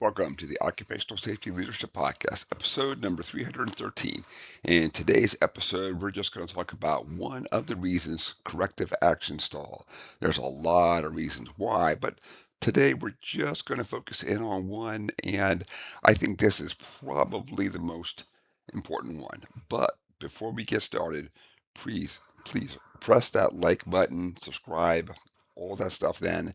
Welcome to the Occupational Safety Leadership Podcast, episode number 313. In today's episode, we're just going to talk about one of the reasons corrective actions stall. There's a lot of reasons why, but today we're just going to focus in on one, and I think this is probably the most important one. But before we get started, please press that like button, subscribe, all that stuff then.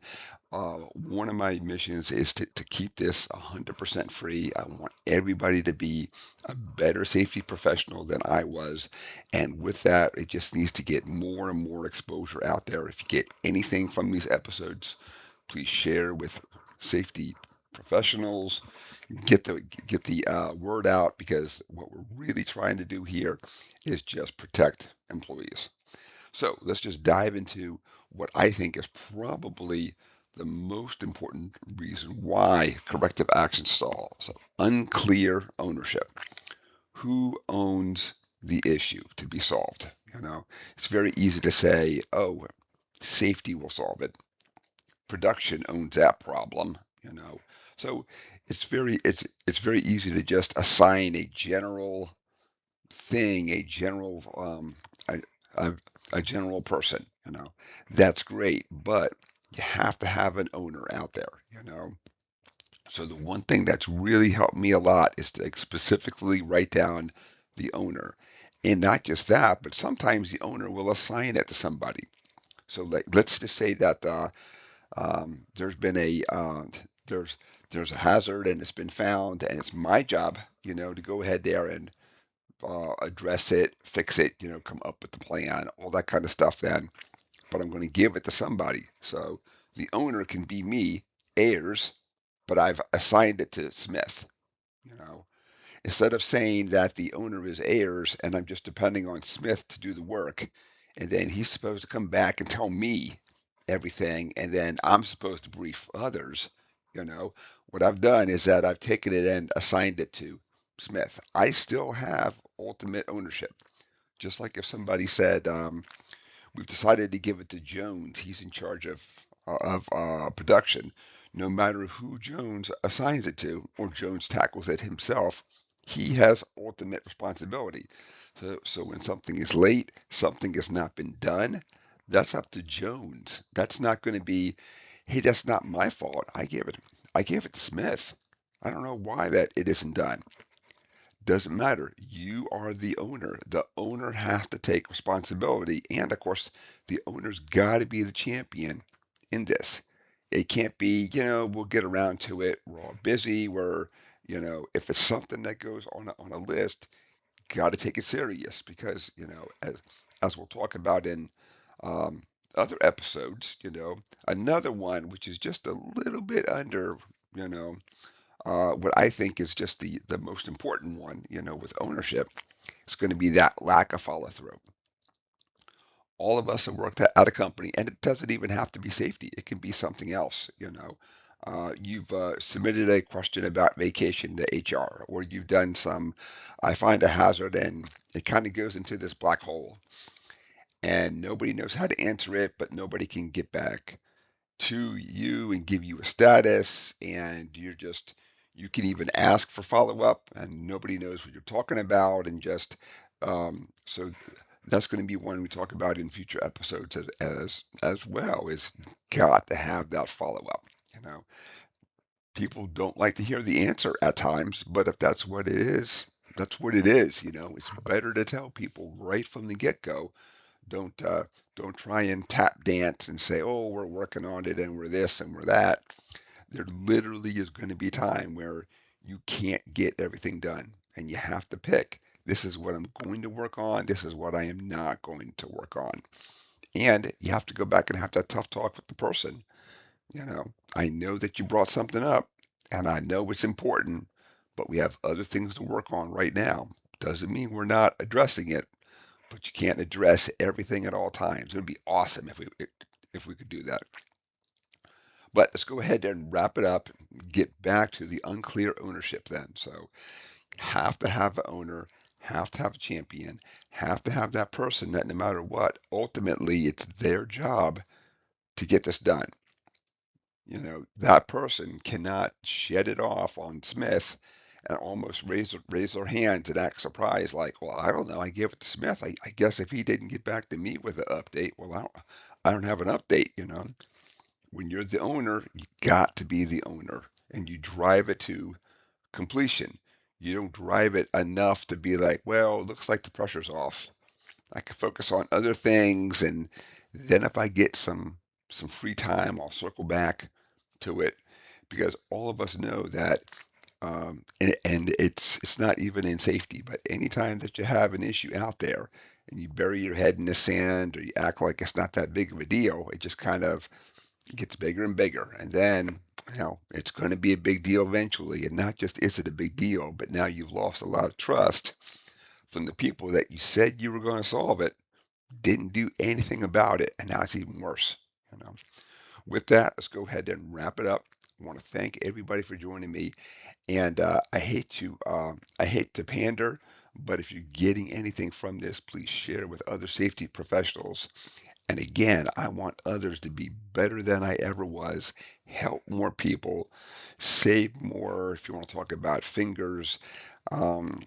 One of my missions is to keep this 100% free. I want everybody to be a better safety professional than I was. And with that, it just needs to get more and more exposure out there. If you get anything from these episodes, please share with safety professionals. Get the word out, because what we're really trying to do here is just protect employees. So let's just dive into what I think is probably the most important reason why corrective action stall. So unclear ownership. Who owns the issue to be solved? It's very easy to say, oh, safety will solve it. Production owns that problem. So it's very easy to just assign a general thing, a, a, a general person. That's great, but you have to have an owner out there. So the one thing that's really helped me a lot is to specifically write down the owner. And not just that, but sometimes the owner will assign it to somebody. So let's just say that there's been there's there's a hazard and it's been found, and it's my job, to go ahead there and address it, fix it, come up with the plan, all that kind of stuff then. But I'm going to give it to somebody. So the owner can be me, Ayers, but I've assigned it to Smith. You know, Instead of saying that the owner is Ayers and I'm just depending on Smith to do the work, and then he's supposed to come back and tell me everything, and then I'm supposed to brief others. What I've done is that I've taken it and assigned it to Smith. I still have ultimate ownership. Just like if somebody said, we've decided to give it to Jones. He's in charge of production. No matter who Jones assigns it to, or Jones tackles it himself, he has ultimate responsibility. So when something is late, something has not been done, that's up to Jones. That's not going to be, hey, that's not my fault. I gave it to Smith. I don't know why that it isn't done. Doesn't matter. You are the owner. The owner has to take responsibility. And of course, the owner's got to be the champion in this. It can't be, we'll get around to it. We're all busy. If it's something that goes on a list, got to take it serious, because, as we'll talk about in um, other episodes, another one which is just a little bit under, you know, what I think is just the most important one, with ownership, is going to be that lack of follow through. All of us have worked at a company, and it doesn't even have to be safety. It can be something else. You've submitted a question about vacation to HR, or you've done some, I find a hazard and it kind of goes into this black hole, and nobody knows how to answer it, but nobody can get back to you and give you a status, and you can even ask for follow up, and nobody knows what you're talking about, and just so that's going to be one we talk about in future episodes as well. Is got to have that follow up. You know, People don't like to hear the answer at times, but if that's what it is, that's what it is. It's better to tell people right from the get go. Don't uh, don't try and tap dance and say, "Oh, we're working on it and we're this and we're that." There literally is going to be time where you can't get everything done, and you have to pick. This is what I'm going to work on. This is what I am not going to work on. And you have to go back and have that tough talk with the person. I know that you brought something up, and I know it's important, but we have other things to work on right now. Doesn't mean we're not addressing it, but you can't address everything at all times. It would be awesome if we could do that. But let's go ahead and wrap it up. Get back to the unclear ownership then. So have to have an owner, have to have a champion, have to have that person that no matter what, ultimately it's their job to get this done. That person cannot shed it off on Smith and almost raise their hands and act surprised, like, well, I don't know, I gave it to Smith. I guess if he didn't get back to me with an update, well, I don't have an update. When you're the owner, you got to be the owner and you drive it to completion. You don't drive it enough to be like, well, it looks like the pressure's off. I can focus on other things, and then if I get some free time, I'll circle back to it because all of us know that, and it's not even in safety, but anytime that you have an issue out there and you bury your head in the sand or you act like it's not that big of a deal, it just kind of gets bigger and bigger, and then it's going to be a big deal eventually. And not just is it a big deal, but now you've lost a lot of trust from the people that you said you were going to solve it, didn't do anything about it, and now it's even worse. You know. With that, let's go ahead and wrap it up. I want to thank everybody for joining me, and I hate to pander, but if you're getting anything from this, please share with other safety professionals. And again, I want others to be better than I ever was, help more people, save more. If you want to talk about fingers, um,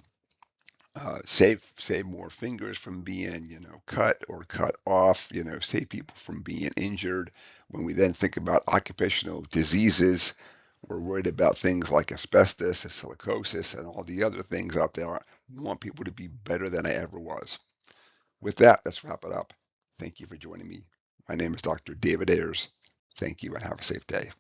save more fingers from being cut or cut off, save people from being injured. When we then think about occupational diseases, we're worried about things like asbestos and silicosis and all the other things out there. I want people to be better than I ever was. With that, let's wrap it up. Thank you for joining me. My name is Dr. David Ayers. Thank you and have a safe day.